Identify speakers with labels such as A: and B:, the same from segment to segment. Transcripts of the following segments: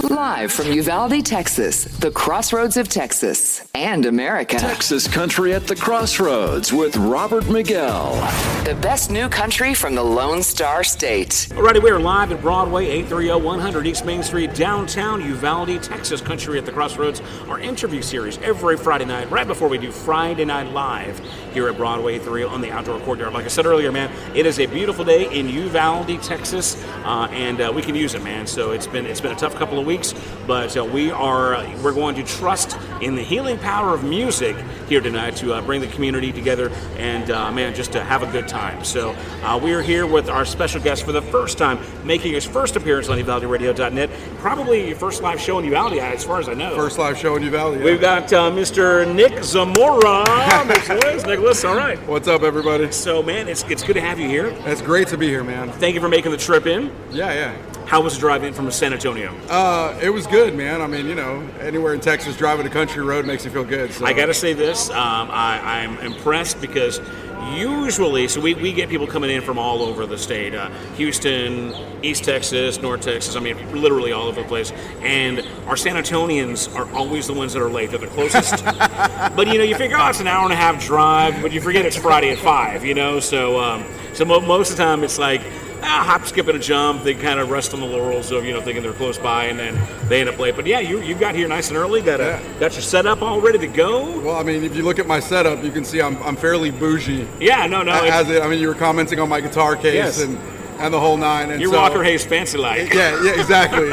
A: Live from Uvalde, Texas, the crossroads of Texas and America.
B: Texas Country at the Crossroads with Robert Miguel.
A: The best new country from the Lone Star State.
C: Alrighty, we're live at Broadway, 830-100 East Main Street, downtown Uvalde, Texas Country at the Crossroads. Our interview series every Friday night, right before we do Friday Night Live here at Broadway 830 on the outdoor courtyard. Like I said earlier, man, it is a beautiful day in Uvalde, Texas, and we can use it, man. So it's been a tough couple of weeks, but we're going to trust in the healing power of music here tonight to bring the community together and just to have a good time. So we are here with our special guest for the first time, making his first appearance on UvaldeRadio.net. Probably your first live show in Uvalde, as far as I know.
D: First live show in Uvalde. Yeah.
C: We've got Mr. Nick Zamora. Nicholas, all right.
D: What's up, everybody?
C: So, man, it's good to have you here.
D: It's great to be here, man.
C: Thank you for making the trip in.
D: Yeah.
C: How was the drive in from San Antonio?
D: It was good, man. I mean, anywhere in Texas, driving a country road makes you feel good. So.
C: I got to say this. I'm impressed because usually, so we get people coming in from all over the state. Houston, East Texas, North Texas, literally all over the place. And our San Antonians are always the ones that are late. They're the closest. But, you figure, it's an hour and a half drive, but you forget it's Friday at 5, So most of the time it's like, hop, skip, and a jump. They kind of rest on the laurels of, thinking they're close by, and then they end up late. But yeah, you got here nice and early. Got your setup all ready to go.
D: Well, if you look at my setup, you can see I'm fairly bougie.
C: Yeah, no.
D: You were commenting on my guitar case
C: yes.
D: and the whole nine. And
C: your Walker Hayes fancy like.
D: Yeah, exactly.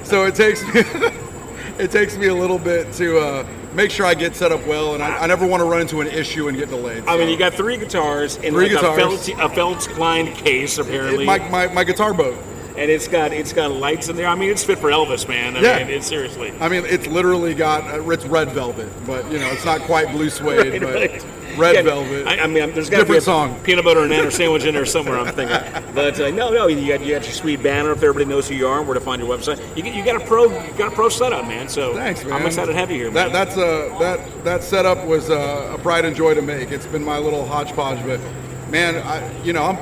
D: So it takes me a little bit to make sure I get set up well, and I never want to run into an issue and get delayed. So.
C: You got three guitars in a felt-lined case, apparently.
D: My guitar boat.
C: And it's got lights in there. It's fit for Elvis, man. It's seriously.
D: It's literally got it's red velvet, but it's not quite blue suede,
C: right.
D: Red velvet.
C: There's got to be a
D: song.
C: Peanut butter and nanner sandwich in there somewhere, I'm thinking. But no, you got your sweet banner. If everybody knows who you are and where to find your website, you got a pro setup, man. So
D: thanks, man.
C: I'm excited to have you here, man.
D: That setup was a pride and joy to make. It's been my little hodgepodge, but. Man,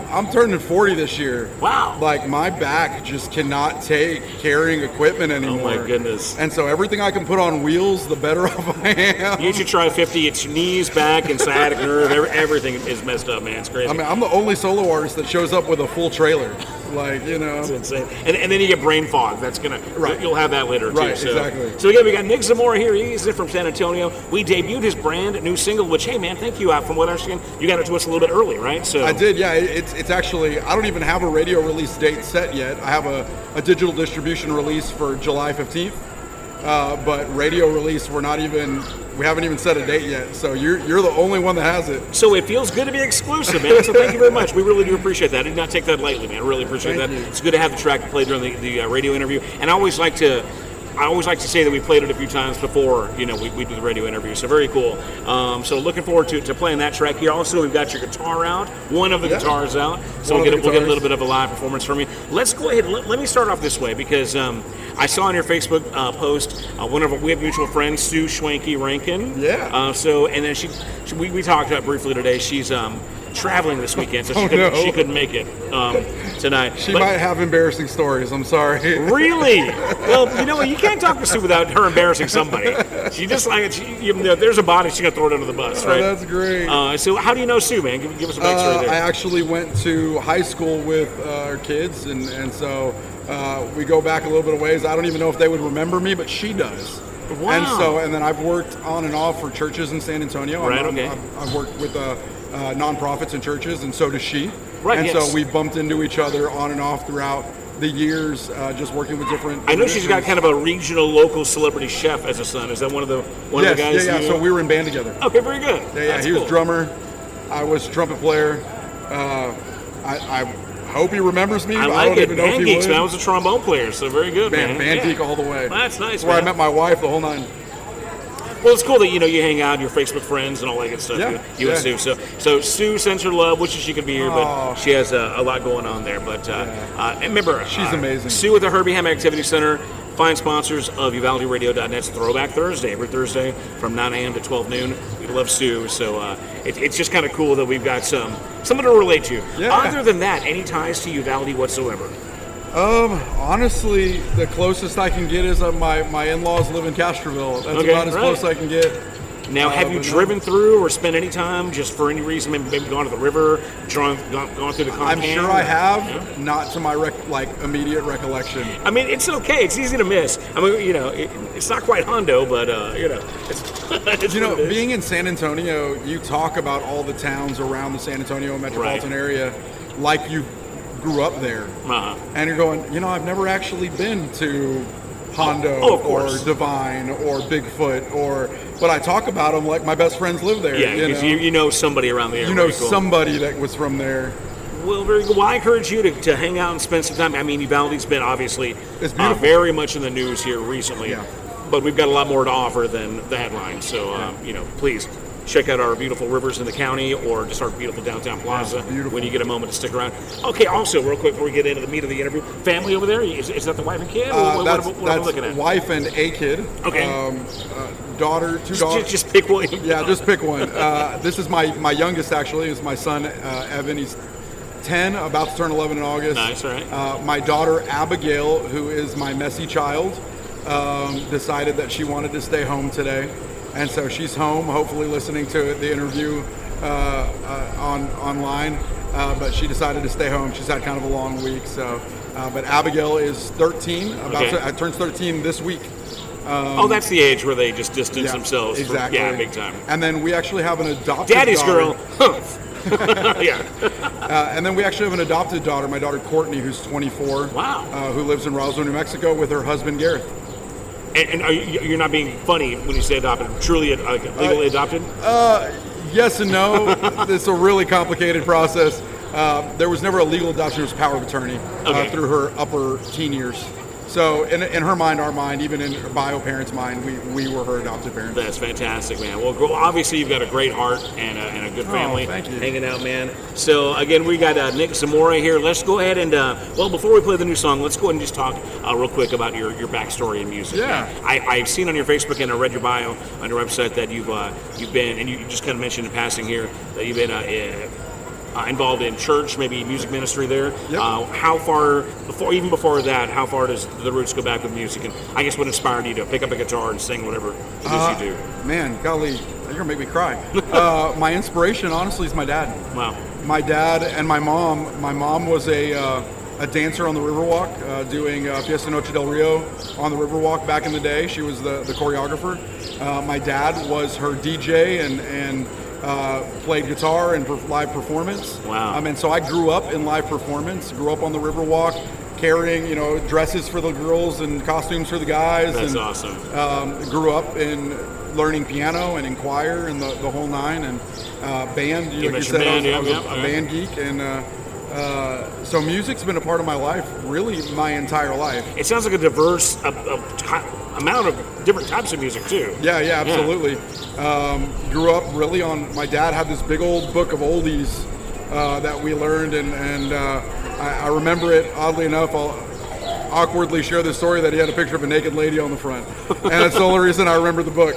D: I'm turning 40 this year.
C: Wow.
D: My back just cannot take carrying equipment anymore.
C: Oh, my goodness.
D: And so everything I can put on wheels, the better off I am.
C: You should try 50. It's knees, back, and sciatic nerve. Everything is messed up, man. It's crazy.
D: I'm the only solo artist that shows up with a full trailer.
C: It's insane. And then you get brain fog. That's
D: right.
C: You'll have that later, too.
D: Right, exactly.
C: So again, we got Nick Zamora here. He's from San Antonio. We debuted his brand new single, which, hey, man, thank you. From what I understand, you got it to us a little bit early, right? So
D: I did, yeah. It's actually, I don't even have a radio release date set yet. I have a digital distribution release for July 15th, but radio release, we haven't even set a date yet. So you're the only one that has it.
C: So it feels good to be exclusive, man. So thank you very much. We really do appreciate that. I did not take that lightly, man. I really appreciate that. It's good to have the track to play during the radio interview. And I always like to say that we played it a few times before, we do the radio interview. So very cool. So looking forward to playing that track here. Also, we've got your guitar out. One of the guitars out. So we'll get a little bit of a live performance from you. Let's go ahead. Let me start off this way because I saw on your Facebook post we have mutual friends, Sue Schwanke Rankin.
D: Yeah.
C: And then we talked about briefly today. She's traveling this weekend, so she couldn't make it tonight.
D: She might have embarrassing stories. I'm sorry.
C: Really? Well, you can't talk to Sue without her embarrassing somebody. She just there's a body, she's gonna throw it under the bus, right?
D: Oh, that's great.
C: So how do you know Sue, man? Give us a backstory there.
D: I actually went to high school with our kids, and so we go back a little bit of ways. I don't even know if they would remember me, but she does.
C: Wow.
D: And then I've worked on and off for churches in San Antonio.
C: Right. Okay.
D: I've worked with nonprofits and churches, and so does she.
C: Right.
D: And
C: yes.
D: so we bumped into each other on and off throughout the years, just working with different.
C: I know she's got kind of a regional, local celebrity chef as a son. Is that one of the guys?
D: Yeah. So we were in band together.
C: Okay, very good.
D: Yeah. He was drummer. I was trumpet player. I hope he remembers me.
C: I don't even know if he would. I was a trombone player, so very good, man.
D: Band geek all the way.
C: That's nice.
D: That's where I met my wife, the whole nine.
C: Well, it's cool that you hang out, your Facebook friends and all that good stuff.
D: Yeah,
C: you and Sue. So Sue sends her love, wishes she could be here, but she has a lot going on there. But and remember,
D: she's amazing.
C: Sue at the Herbie Ham Activity Center. Fine sponsors of UvaldeRadio.net's Throwback Thursday, every Thursday from 9 a.m. to 12 noon. We love Sue, so it's just kind of cool that we've got someone to relate to.
D: Yeah.
C: Other than that, any ties to Uvalde whatsoever?
D: Honestly, the closest I can get is my in-laws live in Castroville. That's
C: Okay,
D: about as
C: right.
D: close I can get.
C: Now, have you
D: but no.
C: driven through or spent any time just for any reason, maybe gone to the river, gone through the
D: I'm
C: compound?
D: sure I have,
C: Yeah.
D: not to my immediate recollection.
C: I mean, it's okay. It's easy to miss. I mean, it's not quite Hondo, but it's
D: You know,
C: what it is.
D: being in San Antonio, you talk about all the towns around the San Antonio metropolitan area like you grew up there.
C: Uh-huh.
D: And you're going, I've never actually been to Hondo
C: Oh, of
D: or
C: course.
D: Divine or Bigfoot but I talk about them like my best friends live there.
C: Yeah, because you know somebody around the area.
D: You know
C: Very cool.
D: somebody that was from there.
C: Well, very good. Well, I encourage you to hang out and spend some time. I mean, Uvalde's been obviously
D: It's beautiful.
C: very much in the news here recently,
D: Yeah.
C: but we've got a lot more to offer than the headlines. So, please check out our beautiful rivers in the county or just our beautiful downtown plaza
D: beautiful.
C: when you get a moment to stick around. Okay, also, real quick before we get into the meat of the interview, family over there, is that the wife and kid? What am I
D: That's
C: looking at?
D: wife and a kid.
C: Okay.
D: Daughter, two daughters.
C: Just pick one.
D: Yeah, just pick one. This is my youngest, actually. Is my son, Evan. He's 10, about to turn 11 in August.
C: Nice, all right.
D: My daughter, Abigail, who is my messy child, decided that she wanted to stay home today. And so she's home, hopefully listening to the interview online. But she decided to stay home. She's had kind of a long week. So, but Abigail is 13, turns 13 this week.
C: That's the age where they just distance themselves.
D: Exactly.
C: Big time.
D: And then we actually have an adopted
C: Daddy's
D: daughter.
C: girl. Yeah.
D: And then we actually have an adopted daughter, my daughter Courtney, who's 24.
C: Wow.
D: Who lives in Roswell, New Mexico, with her husband Gareth.
C: And you're not being funny when you say adopted. Truly, legally adopted.
D: Yes and no. It's a really complicated process. There was never a legal adoption; it was power of attorney through her upper teen years. So in her mind, our mind, even in her bio parents' mind, we were her adopted parents.
C: That's fantastic, man. Well, obviously you've got a great heart and a good family.
D: Thank you.
C: Hanging out, man. So again, we got Nick Zamora here. Let's go ahead and before we play the new song, let's go ahead and just talk real quick about your backstory in music.
D: Yeah.
C: Man. I've seen on your Facebook and I read your bio on your website that you've been, and you just kind of mentioned in passing here that you've been involved in church, maybe music ministry there.
D: Yep.
C: How far before that? How far does the roots go back with music? And I guess what inspired you to pick up a guitar and sing whatever it is you do?
D: Man, golly, you're gonna make me cry. My inspiration, honestly, is my dad.
C: Wow.
D: My dad and my mom. My mom was a dancer on the Riverwalk, doing Fiesta Noche del Rio on the Riverwalk back in the day. She was the choreographer. My dad was her DJ and played guitar and live performance.
C: Wow.
D: And so I grew up in live performance, grew up on the Riverwalk, carrying, dresses for the girls and costumes for the guys.
C: That's
D: and,
C: awesome.
D: Grew up in learning piano and in choir and the whole nine, and band.
C: You
D: Like you
C: mentioned
D: said,
C: band,
D: I was
C: yeah,
D: a
C: yeah.
D: band geek, and so music's been a part of my life, really my entire life.
C: It sounds like a diverse amount of different types of music too.
D: Yeah, absolutely. Grew up really on. My dad had this big old book of oldies that we learned, and I remember it. Oddly enough, I'll awkwardly share this story that he had a picture of a naked lady on the front, and that's the only reason I remember the book.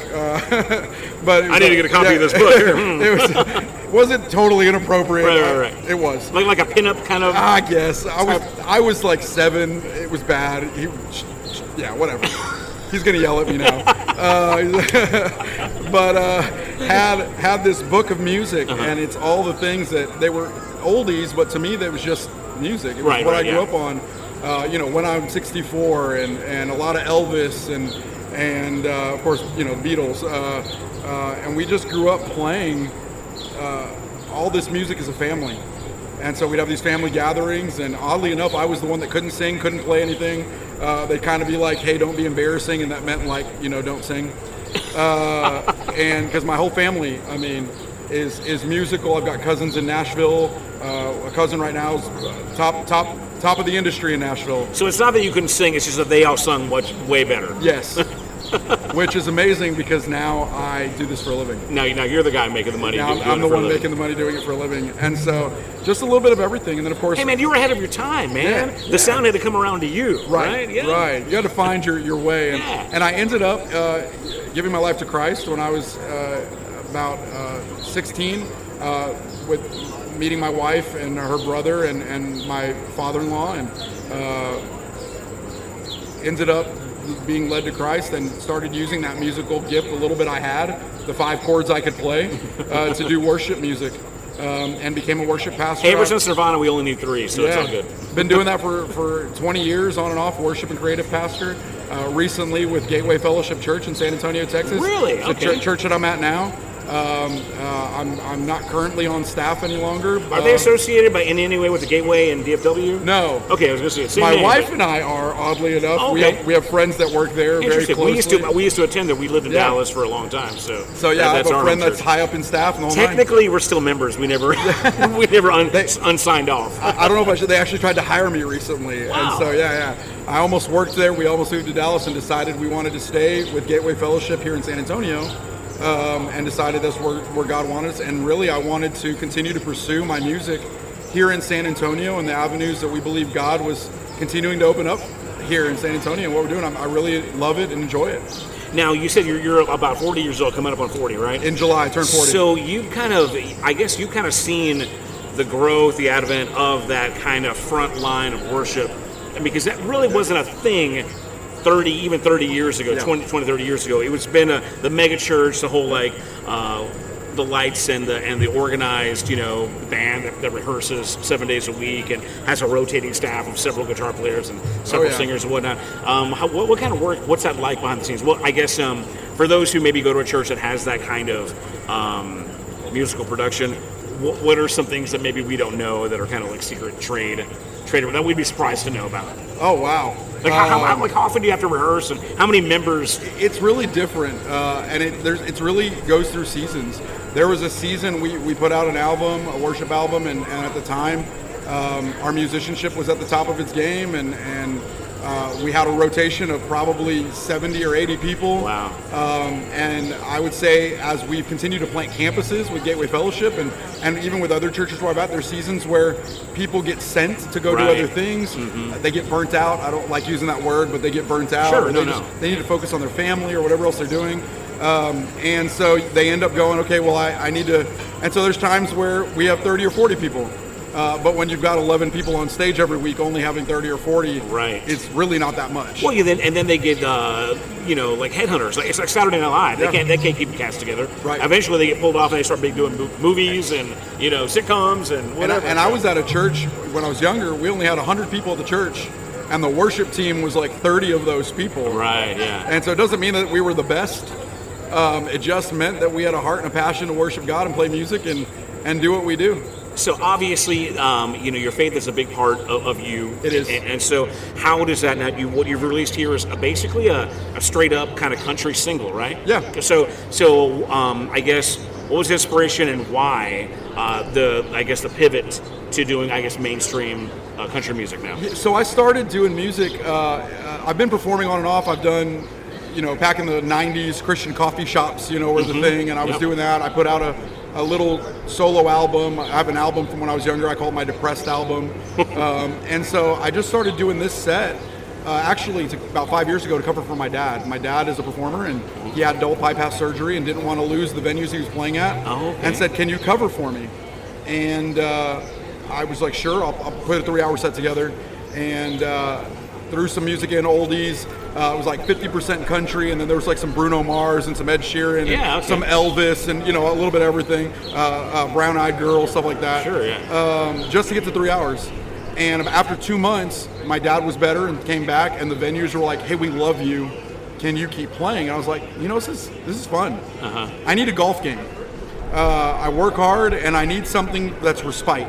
D: But
C: I need to get a copy of this book.
D: It wasn't totally inappropriate.
C: Right.
D: It was.
C: Like a pinup kind of.
D: I guess I was like 7. It was bad. Whatever. He's gonna yell at me now. But had this book of music, and it's all the things that they were oldies, but to me that was just music. It was what I grew up on. When I'm 64, and a lot of Elvis, and of course the Beatles, and we just grew up playing all this music as a family. And so we'd have these family gatherings, and oddly enough, I was the one that couldn't sing, couldn't play anything. They'd kind of be like, "Hey, don't be embarrassing," and that meant don't sing. And because my whole family, is musical. I've got cousins in Nashville. A cousin right now is top of the industry in Nashville.
C: So it's not that you couldn't sing; it's just that they all sung way better.
D: Yes. Which is amazing because now I do this for a living.
C: Now you're the guy making the money.
D: Now I'm the one making the money doing it for a living. And so just a little bit of everything. And then, of course...
C: Hey, man, you were ahead of your time, man.
D: Yeah.
C: The sound had to come around to you, right?
D: Right. You got to find your way. And I ended up giving my life to Christ when I was about 16 with meeting my wife and her brother and my father-in-law. And ended up being led to Christ and started using that musical gift, the little bit I had, the 5 chords I could play, to do worship music, and became a worship pastor.
C: Hey, ever since Nirvana, we only need 3, so it's all good.
D: Been doing that for 20 years, on and off, worship and creative pastor. Recently with Gateway Fellowship Church in San Antonio, Texas.
C: Really?
D: It's the church that I'm at now. I'm not currently on staff any longer.
C: Are they associated in any way with the Gateway and DFW?
D: No.
C: Okay, I was going to say same
D: My
C: name,
D: wife and I are, oddly enough.
C: Okay.
D: We have friends that work there very closely.
C: We used to attend there. We lived in Dallas for a long time, so
D: I have a friend that's high up in staff. And
C: technically, we're still members. We never unsigned off.
D: I don't know if they actually tried to hire me recently,
C: wow.
D: And so I almost worked there. We almost moved to Dallas and decided we wanted to stay with Gateway Fellowship here in San Antonio. And decided that's where God wanted us. And really, I wanted to continue to pursue my music here in San Antonio and the avenues that we believe God was continuing to open up here in San Antonio. And what we're doing, I really love it and enjoy it.
C: Now, you said you're about 40 years old, coming up on 40, right?
D: In July, I turned 40.
C: So you've kind of seen the growth, the advent of that kind of front line of worship, because that really wasn't a thing 30 years ago, 20, 30 years ago. It was been the mega church, the whole the lights and the organized, band that rehearses 7 days a week and has a rotating staff of several guitar players and several singers and whatnot. What kind of work, what's that like behind the scenes? Well, I guess for those who maybe go to a church that has that kind of musical production, what are some things that maybe we don't know that are kind of like secret trade that we'd be surprised to know about?
D: Oh, wow.
C: How often do you have to rehearse, and how many members?
D: It's really different, and it really goes through seasons. There was a season we put out an album, a worship album, and at the time, our musicianship was at the top of its game, and we had a rotation of probably 70 or 80 people.
C: Wow.
D: And I would say as we've continued to plant campuses with Gateway Fellowship and even with other churches where I've at, there's seasons where people get sent to go do other things. Mm-hmm. They get burnt out. I don't like using that word, but they get burnt out.
C: Sure,
D: They need to focus on their family or whatever else they're doing. And so they end up going, okay, well, I need to. And so there's times where we have 30 or 40 people. But when you've got 11 people on stage every week, only having 30 or 40,
C: right,
D: it's really not that much.
C: Well, then they get like headhunters. It's like Saturday Night Live. They can't keep the cast together.
D: Right.
C: Eventually, they get pulled off and they start doing movies and sitcoms and whatever.
D: And I was at a church when I was younger. We only had 100 people at the church, and the worship team was like 30 of those people.
C: Right. Yeah.
D: And so it doesn't mean that we were the best. It just meant that we had a heart and a passion to worship God and play music and do what we do.
C: So obviously, your faith is a big part of you.
D: It is.
C: And so how does that now? What you've released here is basically a straight up kind of country single, right?
D: Yeah.
C: So I guess what was the inspiration and why the pivot to doing mainstream country music now?
D: So I started doing music. I've been performing on and off. I've done. Back in the 90s, Christian coffee shops, were the thing, and I was doing that. I put out a little solo album. I have an album from when I was younger. I call it my depressed album. And so I just started doing this set, actually about 5 years ago, to cover for my dad. My dad is a performer, and he had double bypass surgery and didn't want to lose the venues he was playing at, and said, can you cover for me? And I was like, sure, I'll put a 3-hour set together, and threw some music in, oldies. It was like 50% country, and then there was like some Bruno Mars and some Ed Sheeran, and some Elvis, and a little bit of everything. Brown Eyed Girl, stuff like that.
C: Sure, yeah.
D: Just to get to 3 hours. And after 2 months, my dad was better and came back, and the venues were like, hey, we love you. Can you keep playing? And I was like, this is fun. Uh-huh. I need a golf game. I work hard, and I need something that's respite.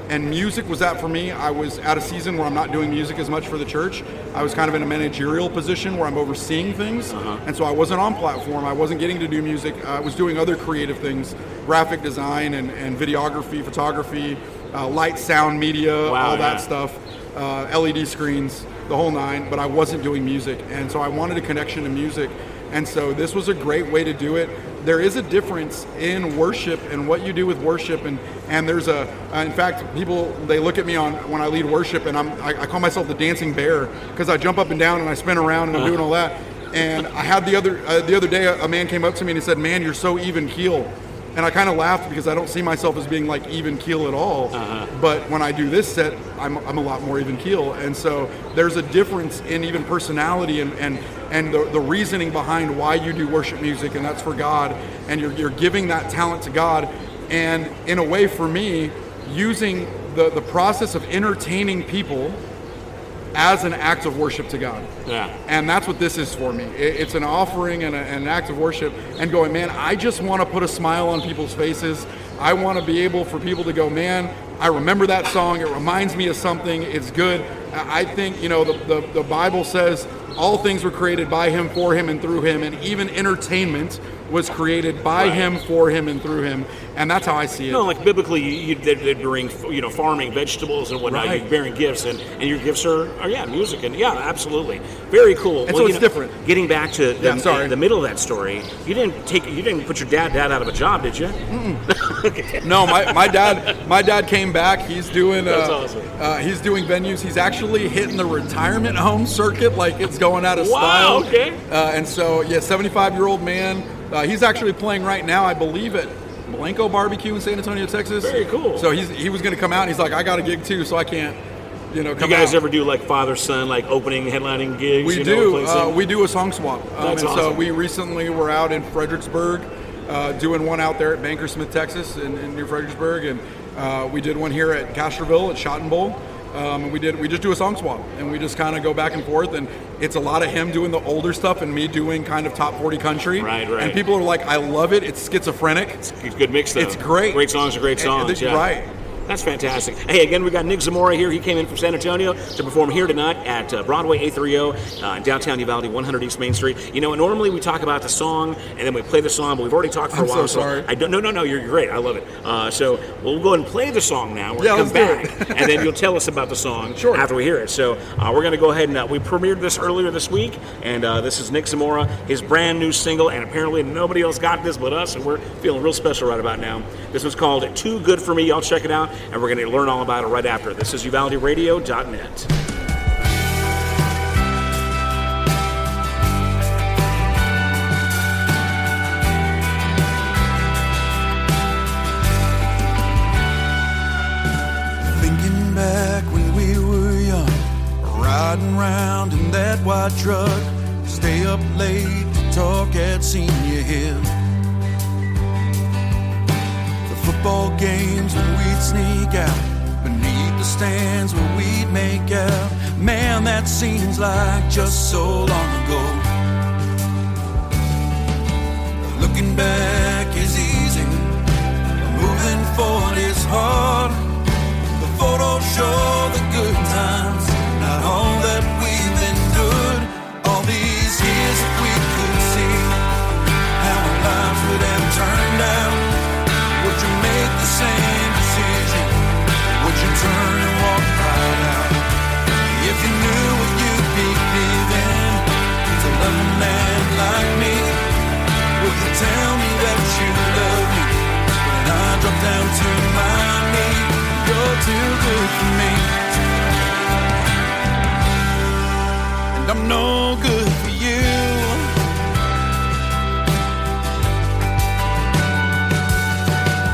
D: And music was that for me. I was at a season where I'm not doing music as much for the church. I was kind of in a managerial position where I'm overseeing things. And so I wasn't on platform. I wasn't getting to do music. I was doing other creative things, graphic design and videography, photography, light, sound, media, all that stuff, LED screens, the whole nine, but I wasn't doing music. And so I wanted a connection to music. And so this was a great way to do it. There is a difference in worship and what you do with worship, and there's in fact, people, they look at me when I lead worship, and I call myself the dancing bear, because I jump up and down and I spin around and I'm doing all that. And I had the other day, a man came up to me and he said, man, you're so even keel. And I kind of laughed because I don't see myself as being like even keel at all. But when I do this set, I'm a lot more even keel. And so there's a difference in even personality and the reasoning behind why you do worship music, and that's for God. And you're giving that talent to God. And in a way, for me, using the process of entertaining people as an act of worship to God.
C: Yeah.
D: And that's what this is for me. It's an offering and an act of worship, and going, man, I just want to put a smile on people's faces. I want to be able for people to go, man, I remember that song. It reminds me of something. It's good. I think, the Bible says all things were created by him, for him, and through him, and even entertainment was created by him, for him, and through him. And that's how I see it.
C: No, like biblically, they'd bring, farming, vegetables and whatnot.
D: Right.
C: You're bearing gifts, and your gifts are music, and absolutely, very cool.
D: And so it's different.
C: Getting back to the middle of that story, you didn't put your dad out of a job, did you?
D: Okay. No, my dad came back. He's doing
C: That's awesome.
D: He's doing venues. He's actually hitting the retirement home circuit, like it's going out of style.
C: Wow, okay.
D: And so 75-year-old man. He's actually playing right now, I believe, at Blanco Barbecue in San Antonio, Texas.
C: Very cool.
D: So he was going to come out, and he's like, I got a gig too, so I can't, come out.
C: You guys ever do like father-son, like opening, headlining gigs?
D: We do. We do a song swap.
C: That's awesome.
D: So we recently were out in Fredericksburg, doing one out there at Bankersmith, Texas, in near Fredericksburg, and we did one here at Castroville at Shot and Bowl. And we just do a song swap, and we just kind of go back and forth, and it's a lot of him doing the older stuff and me doing kind of top 40 country.
C: Right.
D: And people are like, I love it. It's schizophrenic.
C: It's a good mix, though.
D: It's great.
C: Great songs are great songs.
D: Right.
C: That's fantastic. Hey, again, we got Nick Zamora here. He came in from San Antonio to perform here tonight at Broadway 830 in downtown Uvalde, 100 East Main Street. Normally we talk about the song and then we play the song, but we've already talked for a while.
D: I'm so sorry.
C: No, you're great. I love it. So we'll go ahead and play the song now. We're going to come back, and then you'll tell us about the song after we hear it. So we're going to go ahead and we premiered this earlier this week, and this is Nick Zamora, his brand new single, and apparently nobody else got this but us, and we're feeling real special right about now. This one's called Too Good For Me. Y'all check it out, and we're going to learn all about it right after. This is UvaldeRadio.net.
E: Thinking back when we were young, riding round in that white truck, stay up late to talk at Senior Hill. The football games when we'd sneak out beneath the stands where we'd make out. Man, that seems like just so long ago. Looking back is easy, moving forward is hard. The photos show the good times, not all that we've endured. All these years, if we could see how our lives would have turned out, would you make the same decision? Would you turn and walk right out? If you knew what you'd be giving to love a man like me, would you tell me that you love me when I drop down to my knee? You're too good for me, and I'm no good for you.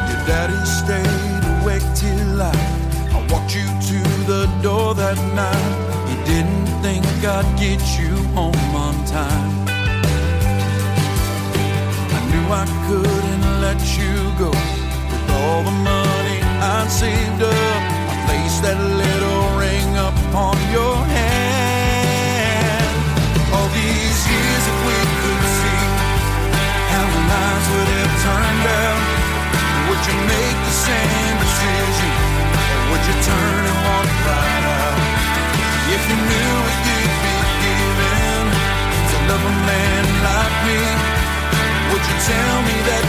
E: Your daddy stayed awake till I walked you to the door that night. He didn't think I'd get you home on time. I knew I couldn't let you go. With all the money I'd saved up, I placed that little ring up on your hand. All these years, if we could see how the lives would have turned out, would you make the same decision? Would you turn and walk right out? If you knew what you'd be giving to love a man like me, would you tell me that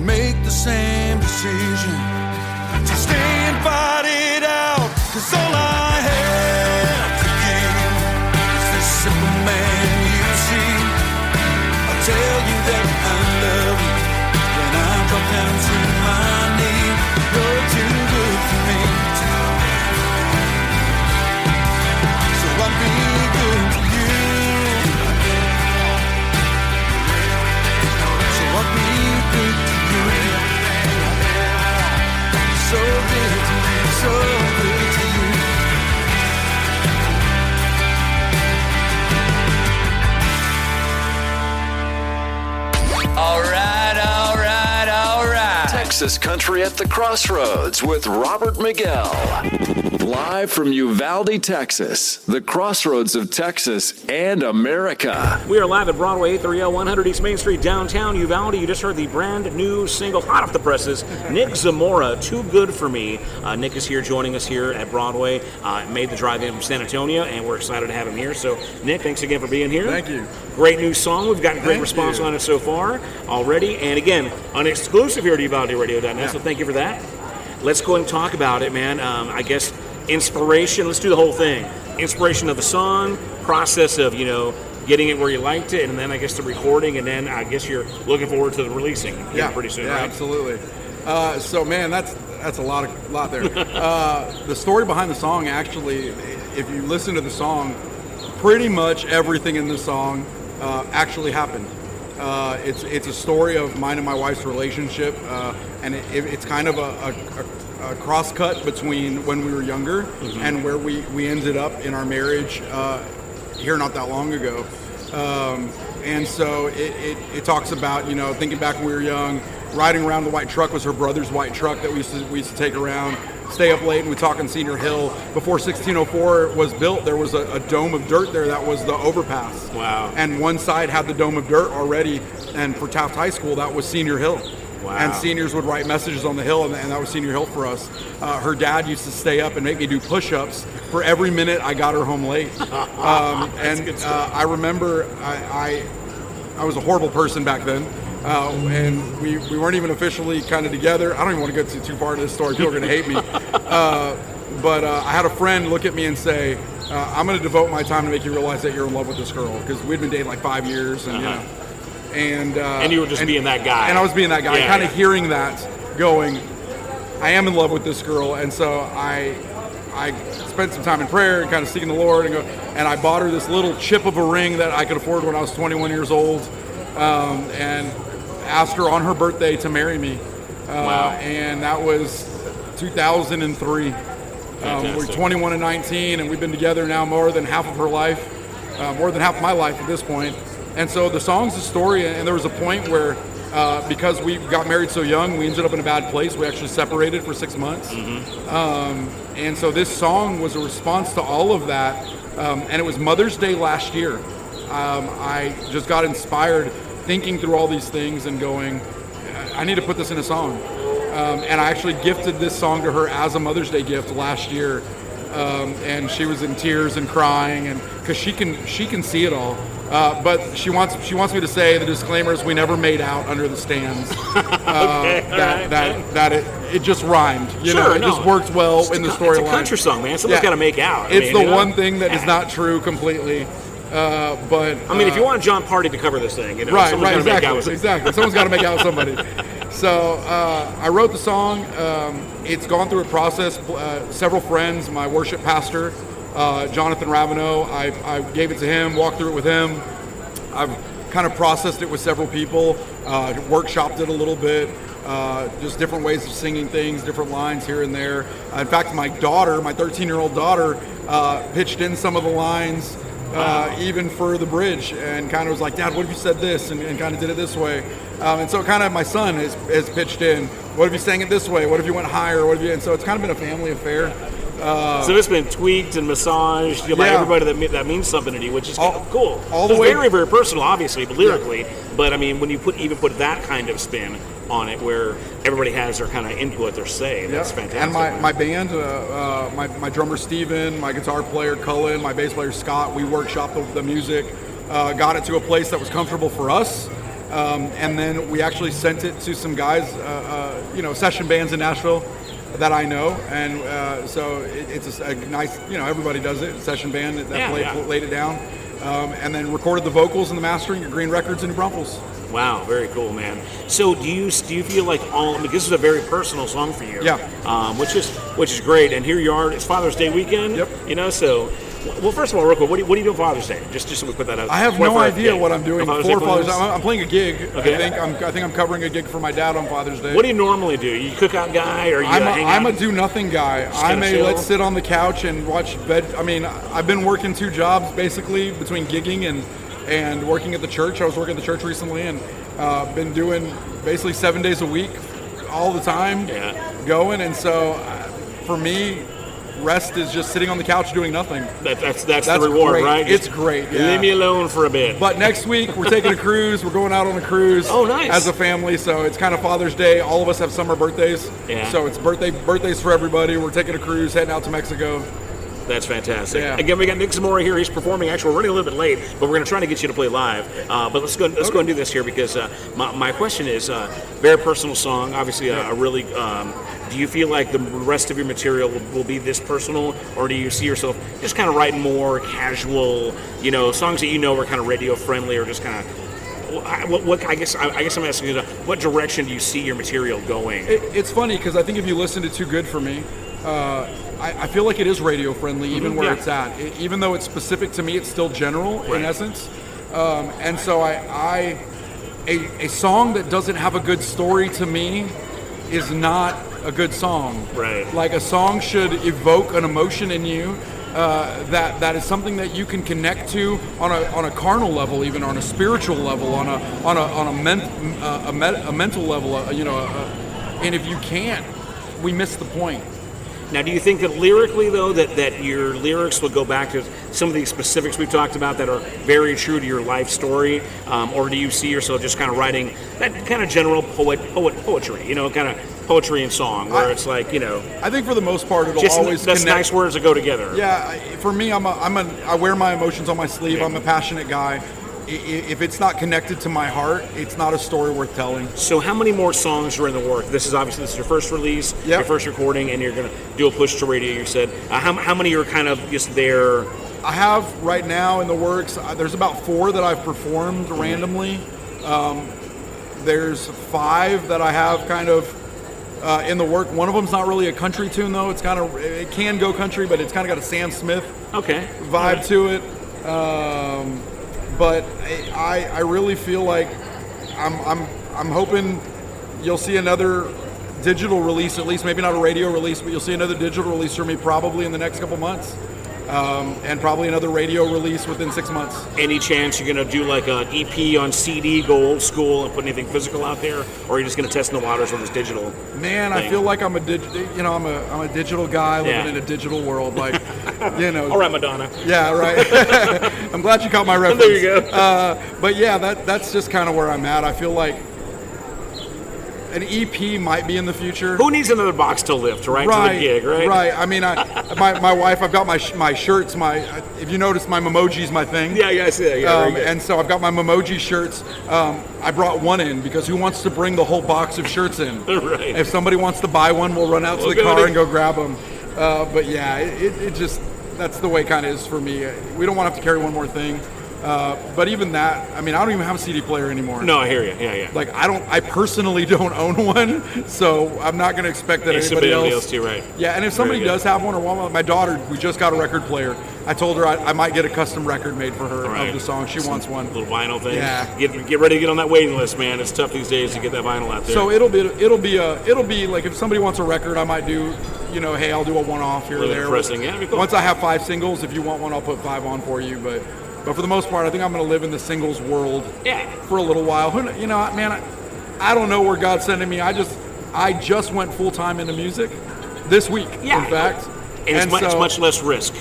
E: make the same decision. So stay and fight it out, 'cause all I have to give is this simple man you see. I'll tell you that I love you when I drop down to my knee. You're too good for me, so I'll be good to you. So I'll be good to you. So good to me, so good to you.
B: All right, all right, all right. Texas Country at the Crossroads with Robert Miguel. Live from Uvalde, Texas, the crossroads of Texas and America.
C: We are live at Broadway, 830-100 East Main Street, downtown Uvalde. You just heard the brand new single, hot off the presses, Nick Zamora, Too Good For Me. Nick is here joining us here at Broadway. Made the drive in from San Antonio, and we're excited to have him here. So, Nick, thanks again for being here.
D: Thank you.
C: Great new song. We've gotten great
D: Thank
C: response
D: you.
C: on it so far already. And again, an exclusive here at UvaldeRadio.net, so thank you for that. Let's go and talk about it, man. I guess inspiration, let's do the whole thing. Inspiration of the song, process of, getting it where you liked it, and then I guess the recording, and then I guess you're looking forward to the releasing here pretty soon, right?
D: Absolutely. So, man, that's a lot there. The story behind the song, actually, if you listen to the song, pretty much everything in the song actually happened. It's a story of mine and my wife's relationship, and it's kind of a cross-cut between when we were younger and where we ended up in our marriage here not that long ago. And so it talks about, thinking back when we were young, riding around the white truck was her brother's white truck that we used to take around, stay up late, and we talk on Senior Hill. Before 1604 was built, there was a dome of dirt there that was the overpass.
C: Wow.
D: And one side had the dome of dirt already, and for Taft High School, that was Senior Hill.
C: Wow.
D: And seniors would write messages on the hill, and that was Senior Hill for us. Her dad used to stay up and make me do push-ups for every minute I got her home late. I remember I was a horrible person back then. And we weren't even officially kind of together. I don't even want to go too far into this story. People are going to hate me. But I had a friend look at me and say, I'm going to devote my time to make you realize that you're in love with this girl. Because we'd been dating like 5 years. And,
C: and you were just being that guy.
D: And I was being that guy.
C: Yeah,
D: kind of hearing that going, I am in love with this girl. And so I spent some time in prayer and kind of seeking the Lord. And I bought her this little chip of a ring that I could afford when I was 21 years old. And asked her on her birthday to marry me.
C: Wow.
D: And that was 2003. We're 21 and 19, and we've been together now more than half of her life, more than half of my life at this point. And so the song's the story, and there was a point where because we got married so young, we ended up in a bad place. We actually separated for 6 months. And so this song was a response to all of that, and it was Mother's Day last year. I just got inspired thinking through all these things and going, I need to put this in a song. And I actually gifted this song to her as a Mother's Day gift last year. And she was in tears and crying, and because she can see it all. But she wants me to say the disclaimer is we never made out under the stands. It just rhymed. It just worked well in the storyline.
C: It's a country song, man. Someone's got to make out.
D: It's the one thing that is not true completely. But
C: I mean, if you want John Party to cover this thing,
D: right, exactly. Someone's got to make out with somebody. So I wrote the song. It's gone through a process. Several friends, my worship pastor, Jonathan Ravenel, I gave it to him, walked through it with him. I've kind of processed it with several people, workshopped it a little bit, just different ways of singing things, different lines here and there. In fact, my daughter, my 13-year-old daughter, pitched in some of the lines. Even for the bridge, and kind of was like, Dad, what if you said this, and kind of did it this way, and so kind of my son has pitched in, what if you sang it this way, what if you went higher, and so it's kind of been a family affair.
C: So it's been tweaked and massaged by everybody that means something to you, which is cool.
D: All the
C: way very, very personal, obviously, but lyrically. But I mean, when you put that kind of spin on it, where everybody has their kind of input, their say, that's fantastic.
D: And my band, my drummer Steven, my guitar player Cullen, my bass player Scott, we workshopped the music, got it to a place that was comfortable for us. And then we actually sent it to some guys, session bands in Nashville that I know, and so it's a nice, everybody does it, session band that laid it down, and then recorded the vocals and the mastering at Green Records in New Braunfels.
C: Wow, very cool, man. So do you feel like this is a very personal song for you?
D: Yeah.
C: Which is great. And here you are. It's Father's Day weekend.
D: Yep.
C: So. Well, first of all, real quick, what do you do on Father's Day? Just so we put that out.
D: I have no idea what I'm doing for Father's Day. I'm playing a gig.
C: Okay.
D: I think I'm covering a gig for my dad on Father's Day.
C: What do you normally do? You cookout guy, or
D: I'm a do nothing guy. Let's sit on the couch and watch bed. I mean, I've been working 2 jobs basically between gigging and working at the church. I was working at the church recently and been doing basically 7 days a week, all the time, going. And so for me, rest is just sitting on the couch doing nothing.
C: That's the reward,
D: great.
C: right?
D: It's great. Yeah.
C: Leave me alone for a bit.
D: But next week we're taking a cruise. We're going out on a cruise.
C: Oh, nice.
D: As a family, so it's kind of Father's Day. All of us have summer birthdays.
C: Yeah.
D: So it's birthdays for everybody. We're taking a cruise, heading out to Mexico.
C: That's fantastic.
D: Yeah.
C: Again, we got Nick Zamora here. He's performing. Actually, we're running a little bit late, but we're going to try to get you to play live. But let's go and do this here because my question is very personal song. Obviously, a really. Do you feel like the rest of your material will be this personal, or do you see yourself just kind of writing more casual, songs that are kind of radio friendly, or just kind of? What I guess I'm asking you, what direction do you see your material going?
D: It's funny because I think if you listen to Too Good For Me, I feel like it is radio friendly, even where it's at. Even though it's specific to me, it's still general in essence. And so a song that doesn't have a good story to me is not a good song.
C: Right.
D: Like a song should evoke an emotion in you that is something that you can connect to on a carnal level, even on a spiritual level, on a mental level. And if you can't, we miss the point.
C: Now, do you think that lyrically, though, that your lyrics will go back to some of these specifics we've talked about that are very true to your life story, or do you see yourself just kind of writing that kind of general poetry, kind of poetry and song, where it's like,
D: I think for the most part, it'll
C: just
D: always
C: that's
D: connect.
C: nice words that go together.
D: Yeah, for me, I wear my emotions on my sleeve. I'm a passionate guy. If it's not connected to my heart, it's not a story worth telling.
C: So how many more songs are in the work? This is your first release, your first recording, and you're going to do a push to radio, you said. How many are kind of just there?
D: I have right now in the works, there's about 4 that I've performed randomly. There's 5 that I have kind of in the work. One of them's not really a country tune, though. It can go country, but it's kind of got a Sam Smith vibe to it. But I really feel like I'm hoping you'll see another digital release, at least maybe not a radio release, but you'll see another digital release from me probably in the next couple months, and probably another radio release within 6 months. Any
C: chance you're going to do like an EP on CD, go old school, and put anything physical out there, or are you just going to test the waters with this digital?
D: Man, thing? I feel like I'm a digital guy living in a digital world, like.
C: All right, Madonna.
D: Yeah, right. I'm glad you caught my reference.
C: There you go.
D: But yeah, that's just kind of where I'm at. I feel like an EP might be in the future.
C: Who needs another box to lift, right? To the gig, right?
D: Right. I mean, my wife, I've got my shirts. If you notice, my Memoji's my thing.
C: Yeah, I see that. Yeah,
D: and so I've got my Memoji shirts. I brought one in because who wants to bring the whole box of shirts in?
C: Right.
D: If somebody wants to buy one, we'll run out to the car and go grab them. But yeah, it just, that's the way it kind of is for me. We don't want to have to carry one more thing. But even that, I mean, I don't even have a CD player anymore.
C: No, I hear you. Yeah.
D: Like, I personally don't own one, so I'm not going to expect that anybody else
C: do, right?
D: Yeah, and if somebody does have one or want one, my daughter, we just got a record player. I told her I might get a custom record made for her of the song. She wants one.
C: Little vinyl thing.
D: Yeah.
C: Get ready to get on that waiting list, man. It's tough these days to get that vinyl out there.
D: So it'll be like if somebody wants a record, I might do, hey, I'll do a one-off here or there.
C: Interesting. Yeah, cool.
D: Once I have 5 singles, if you want one, I'll put 5 on for you. But for the most part, I think I'm going to live in the singles world for a little while. Man, I don't know where God's sending me. I just went full-time into music this week, in fact.
C: And it's much less risk,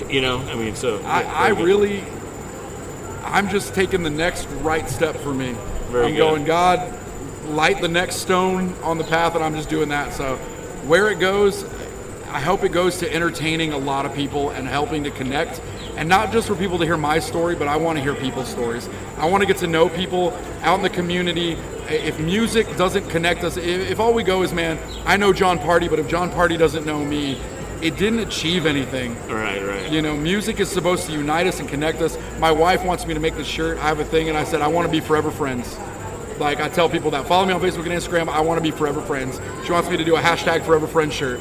D: I'm just taking the next right step for me.
C: I'm
D: going, God, light the next stone on the path, and I'm just doing that. So where it goes, I hope it goes to entertaining a lot of people and helping to connect and not just for people to hear my story, but I want to hear people's stories. I want to get to know people out in the community. If music doesn't connect us, if all we go is, man, I know John Party, but if John Party doesn't know me, it didn't achieve anything.
C: Right.
D: You know, music is supposed to unite us and connect us. My wife wants me to make this shirt. I have a thing, and I said, I want to be forever friends. Like, I tell people that, follow me on Facebook and Instagram, I want to be forever friends. She wants me to do a hashtag forever friends shirt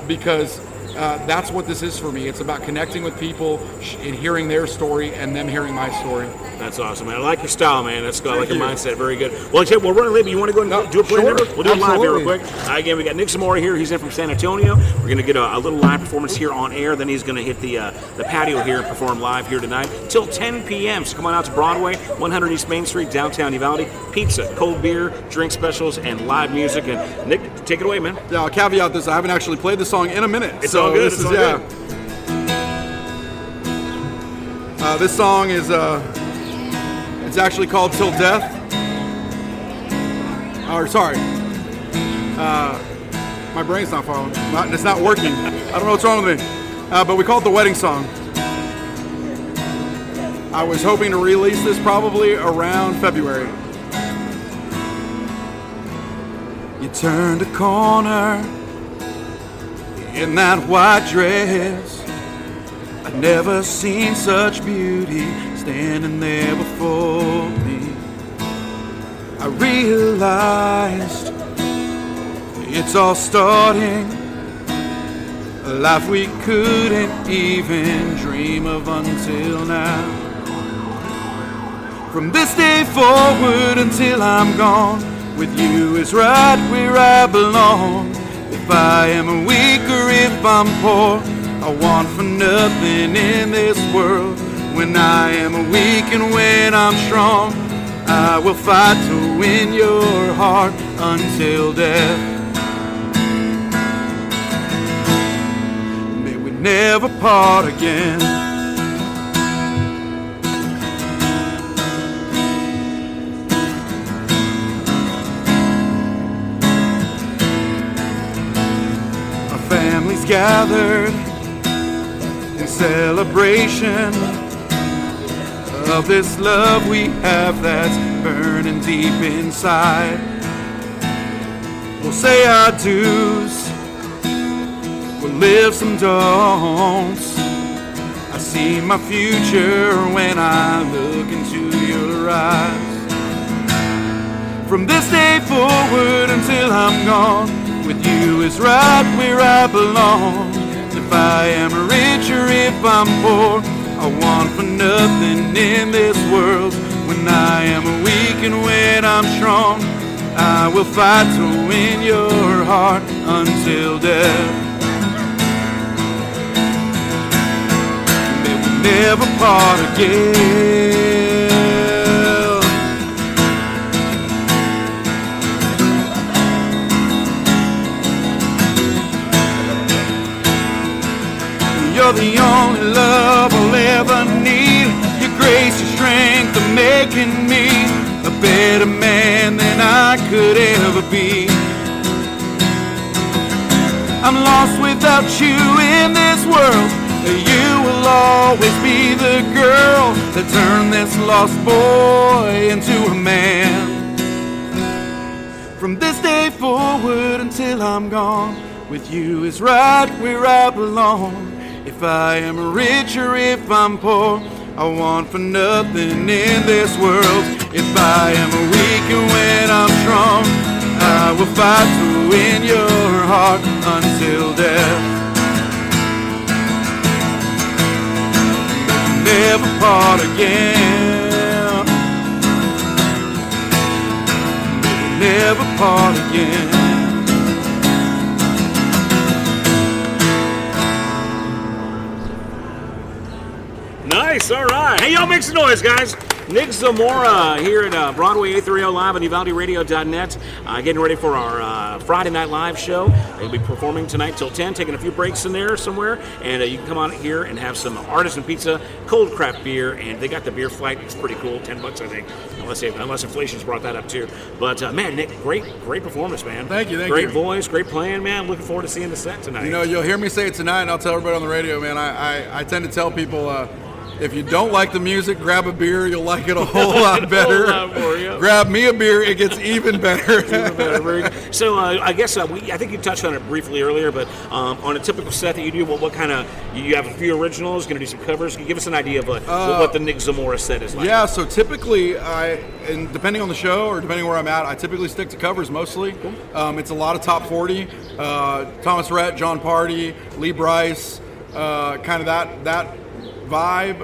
D: because that's what this is for me. It's about connecting with people and hearing their story and them hearing my story.
C: That's awesome, man. I like your style, man. That's got like your mindset. Very good. Well, we're running late, but you want to go and do a play number? We'll do it live here real quick. Again, we got Nick Zamora here. He's in from San Antonio. We're going to get a little live performance here on air. Then he's going to hit the patio here and perform live here tonight till 10 p.m. So come on out to Broadway, 100 East Main Street, downtown Uvalde. Pizza, cold beer, drink specials, and live music. And Nick, take it away, man.
D: Yeah, I'll caveat this. I haven't actually played the song in a minute.
C: It's all good. It's all good.
D: This song is it's actually called Till Death. Or sorry, my brain's not following. It's not working. I don't know what's wrong with me. But we call it the wedding song. I was hoping to release this probably around February. You turned a corner in that white dress. I'd never seen such beauty standing there before me. I realized it's all starting, a life we couldn't even dream of until now. From this day forward until I'm gone, with you is right where I belong. If I am weak or if I'm poor, I want for nothing in this world. When I am weak and when I'm strong, I will fight to win your heart until death. May we never part again. Our families gathered in celebration of this love we have that's burning deep inside. We'll say our dues, we'll live some don'ts. I see my future when I look into your eyes. From this day forward until I'm gone, with you is right where I belong. If I am rich or if I'm poor, I want for nothing in this world. When I am weak and when I'm strong, I will fight to win your heart until death. May we never part again. You're the only love I'll ever need. Your grace, your strength are making me a better man than I could ever be. I'm lost without you in this world. You will always be the girl that turned this lost boy into a man. From this day forward until I'm gone, with you is right where I belong. If I am rich or if I'm poor, I want for nothing in this world. If I am weak and when I'm strong, I will fight to win your heart until death. Never part again. Never part again.
C: Nice, all right. Hey, y'all make some noise, guys. Nick Zamora here at Broadway 830 Live on UvaldeRadio.net, getting ready for our Friday Night Live show. He'll be performing tonight till 10, taking a few breaks in there somewhere, and you can come on here and have some artisan pizza, cold craft beer, and they got the beer flight. It's pretty cool, $10 I think, unless inflation's brought that up too. But man, Nick, great performance, man.
D: Thank you.
C: Great voice, great playing, man. Looking forward to seeing the set tonight.
D: You know, you'll hear me say it tonight, and I'll tell everybody on the radio, man. I tend to tell people, if you don't like the music, grab a beer. You'll like it a whole lot better.
C: A whole lot more, yeah.
D: Grab me a beer. It gets even better.
C: So I guess I think you touched on it briefly earlier, but on a typical set that you do, what kind of, you have a few originals, going to do some covers. Can you give us an idea of what the Nick Zamora set is like?
D: Yeah, so typically, and depending on the show or depending where I'm at, I typically stick to covers mostly. Cool. It's a lot of top 40. Thomas Rhett, John Party, Lee Brice, kind of that vibe,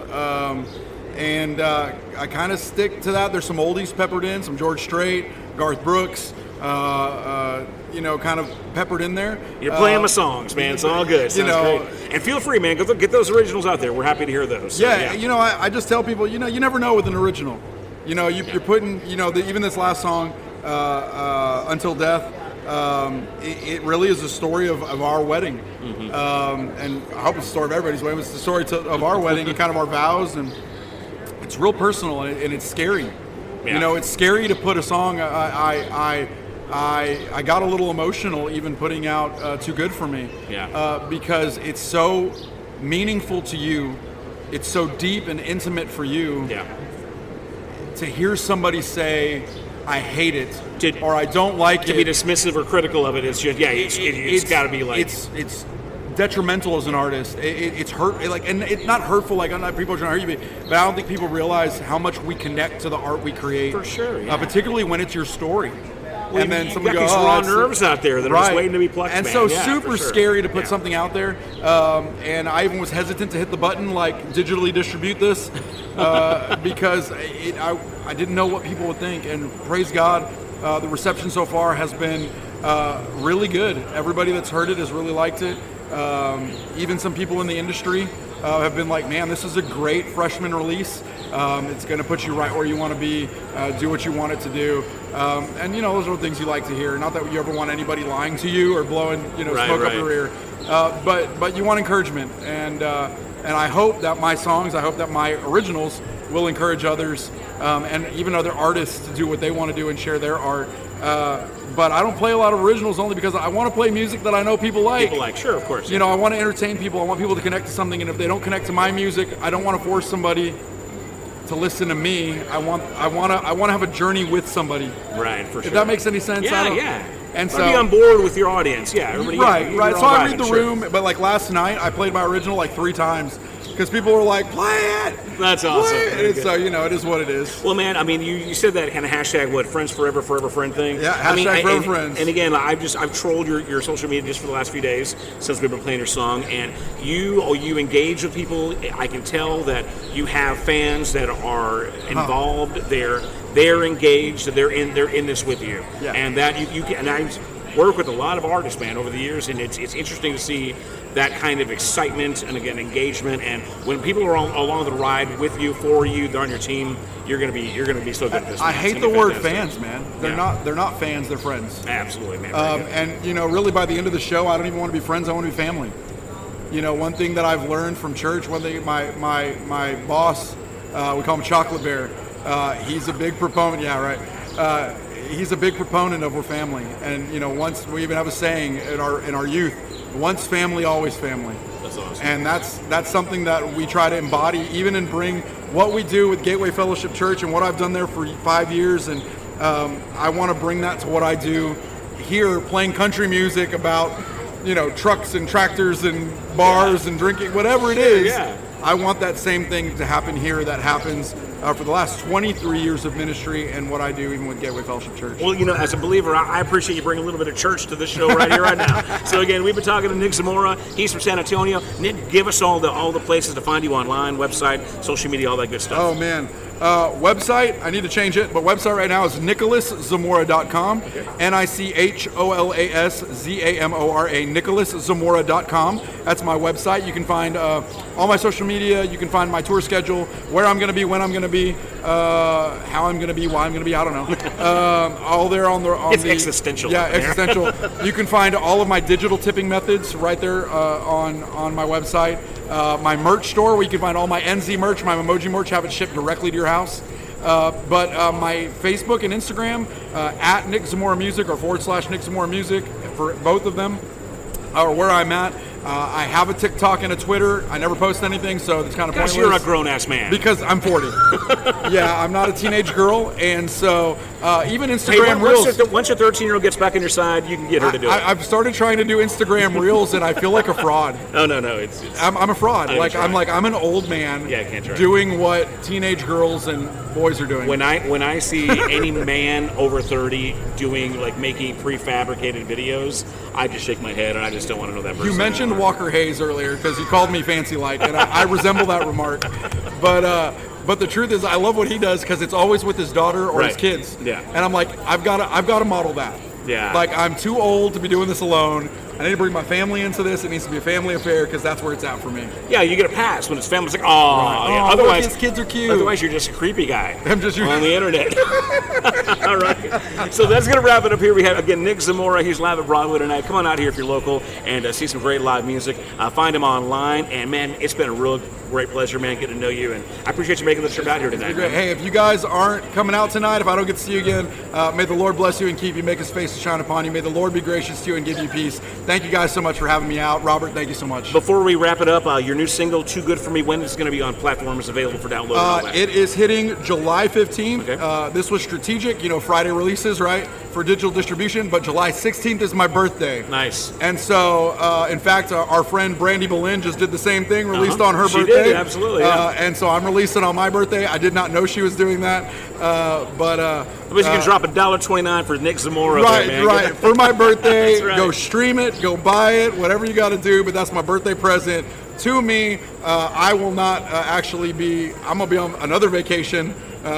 D: and I kind of stick to that. There's some oldies peppered in, some George Strait, Garth Brooks, kind of peppered in there.
C: You're playing my songs, man. It's all good. Sounds great. And feel free, man. Get those originals out there. We're happy to hear those. So,
D: yeah. I just tell people, you never know with an original. You're putting, even this last song, Until Death. It really is a story of our wedding, and I hope it's the story of everybody's wedding. It's the story of our wedding and kind of our vows, and it's real personal and it's scary. Yeah. It's scary to put a song. I got a little emotional even putting out "Too Good for Me," because it's so meaningful to you. It's so deep and intimate for you. Yeah. To hear somebody say, I hate it, or I don't like it.
C: To be dismissive or critical of it, it's just, it's got to be like...
D: It's detrimental as an artist. It's hurt, and it's not hurtful, like, I'm not people are trying to hurt you, but I don't think people realize how much we connect to the art we create.
C: For sure, yeah.
D: Particularly when it's your story.
C: Well, and then somebody goes, these raw nerves out there that are just waiting to be plucked.
D: And so super scary to put something out there. And I even was hesitant to hit the button, like digitally distribute this, because I didn't know what people would think. And praise God, the reception so far has been really good. Everybody that's heard it has really liked it. Even some people in the industry have been like, man, this is a great freshman release. It's going to put you right where you want to be, do what you want it to do. And, those are the things you like to hear. Not that you ever want anybody lying to you or blowing, smoke up your ear. But you want encouragement. And I hope that my songs, I hope that my originals will encourage others and even other artists to do what they want to do and share their art. But I don't play a lot of originals only because I want to play music that I know people like.
C: Sure, of course.
D: I want to entertain people. I want people to connect to something. And if they don't connect to my music, I don't want to force somebody to listen to me. I want to have a journey with somebody.
C: Right, for sure.
D: If that makes any sense.
C: Yeah.
D: And
C: so be on board with your audience. Yeah, everybody.
D: Right. So I read the room, but like last night, I played my original like 3 times. Because people were like, play it!
C: That's awesome.
D: And so, it is what it is.
C: Well, man, I mean, you said that kind of hashtag, friends forever friend thing?
D: Yeah, hashtag forever friends.
C: And again, I've trolled your social media just for the last few days since we've been playing your song, and you engage with people. I can tell that you have fans that are involved. They're engaged. They're in this with you. Yeah. And that you can. And I work with a lot of artists, man, over the years, and it's interesting to see that kind of excitement and again engagement. And when people are along the ride with you, for you, they're on your team, you're gonna be so good at this.
D: I hate the word fans, man. They're not fans. They're friends.
C: Absolutely, man.
D: And really by the end of the show, I don't even want to be friends. I want to be family. One thing that I've learned from church, one thing my boss, we call him Chocolate Bear. He's a big proponent. Yeah, right. He's a big proponent of we're family. And once we even have a saying in our youth. Once family, always family.
C: That's awesome.
D: And that's something that we try to embody, even and bring what we do with Gateway Fellowship Church and what I've done there for 5 years. And I want to bring that to what I do here, playing country music about, trucks and tractors and bars and drinking, whatever it is.
C: Yeah.
D: I want that same thing to happen here that happens for the last 23 years of ministry and what I do even with Gateway Fellowship Church.
C: Well, as a believer, I appreciate you bringing a little bit of church to this show right here, right now. So again, we've been talking to Nick Zamora. He's from San Antonio. Nick, give us all the places to find you online, website, social media, all that good stuff.
D: Oh, man. Website, I need to change it, but website right now is nicholaszamora.com.
C: Okay.
D: NicholasZamora, nicholaszamora.com. That's my website. You can find all my social media. You can find my tour schedule, where I'm going to be, when I'm going to be, how I'm going to be, why I'm going to be. I don't know. All there on the.
C: It's existential.
D: Yeah, existential. You can find all of my digital tipping methods right there on my website. My merch store, where you can find all my NZ merch, my emoji merch, have it shipped directly to your house. But my Facebook and Instagram, at Nick Zamora Music or / Nick Zamora Music, for both of them, are where I'm at. I have a TikTok and a Twitter. I never post anything, so it's kind of pointless.
C: Because you're a grown-ass man.
D: Because I'm 40. Yeah, I'm not a teenage girl, and so even Instagram Reels.
C: Once your 13-year-old gets back on your side, you can get her to do it.
D: I've started trying to do Instagram Reels, and I feel like a fraud.
C: No, it's
D: I'm a fraud. I'm an old man.
C: Yeah, I can't try.
D: Doing what teenage girls and boys are doing.
C: When I see any man over 30 doing, like, making prefabricated videos, I just shake my head and I just don't want to know that person.
D: You mentioned Walker Hayes earlier because he called me fancy-like, and I resemble that remark. But the truth is, I love what he does because it's always with his daughter or his kids.
C: Yeah.
D: And I'm like, I've got to model that.
C: Yeah.
D: Like, I'm too old to be doing this alone. I need to bring my family into this. It needs to be a family affair because that's where it's at for me.
C: Yeah, you get a pass when it's family. It's like, yeah.
D: Otherwise, his kids are cute.
C: Otherwise, you're just a creepy guy.
D: I'm just
C: on the internet. All right. So that's going to wrap it up here. We have, again, Nick Zamora. He's live at Broadway tonight. Come on out here if you're local and see some great live music. Find him online. And, man, it's been a real great pleasure, man, getting to know you. And I appreciate you making the trip out here tonight.
D: Great. Hey, if you guys aren't coming out tonight, if I don't get to see you again, may the Lord bless you and keep you, make his face to shine upon you. May the Lord be gracious to you and give you peace. Thank you guys so much for having me out. Robert, thank you so much.
C: Before we wrap it up, your new single, Too Good For Me, when is it going to be on platforms available for download?
D: It is hitting July 15th.
C: Okay.
D: This was strategic, Friday releases, right, for digital distribution, but July 16th is my birthday.
C: Nice.
D: And so, in fact, our friend Brandy Boleyn just did the same thing, released on her birthday.
C: She did, absolutely, yeah.
D: And so I'm releasing on my birthday. I did not know she was doing that, but
C: you can drop $1.29 for Nick Zamora.
D: Right,
C: there, man.
D: right. For my birthday,
C: right.
D: Go stream it, go buy it, whatever you got to do. But that's my birthday present to me. I will not actually be. I'm gonna be on another vacation.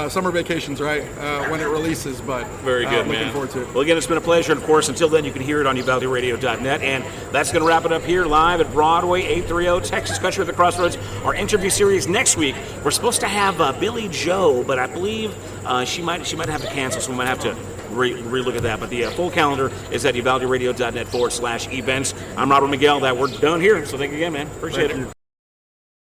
D: Summer vacations, right, when it releases, but
C: very good,
D: looking
C: man.
D: forward to it.
C: Well, again, it's been a pleasure, and of course, until then, you can hear it on uvaldyradio.net, and that's going to wrap it up here live at Broadway, 830 Texas Country at the Crossroads. Our interview series next week, we're supposed to have Billy Joe, but I believe she might have to cancel, so we might have to re-look at that. But the full calendar is at uvaldyradio.net /events. I'm Robert Miguel. We're done here, so thank you again, man. Appreciate it.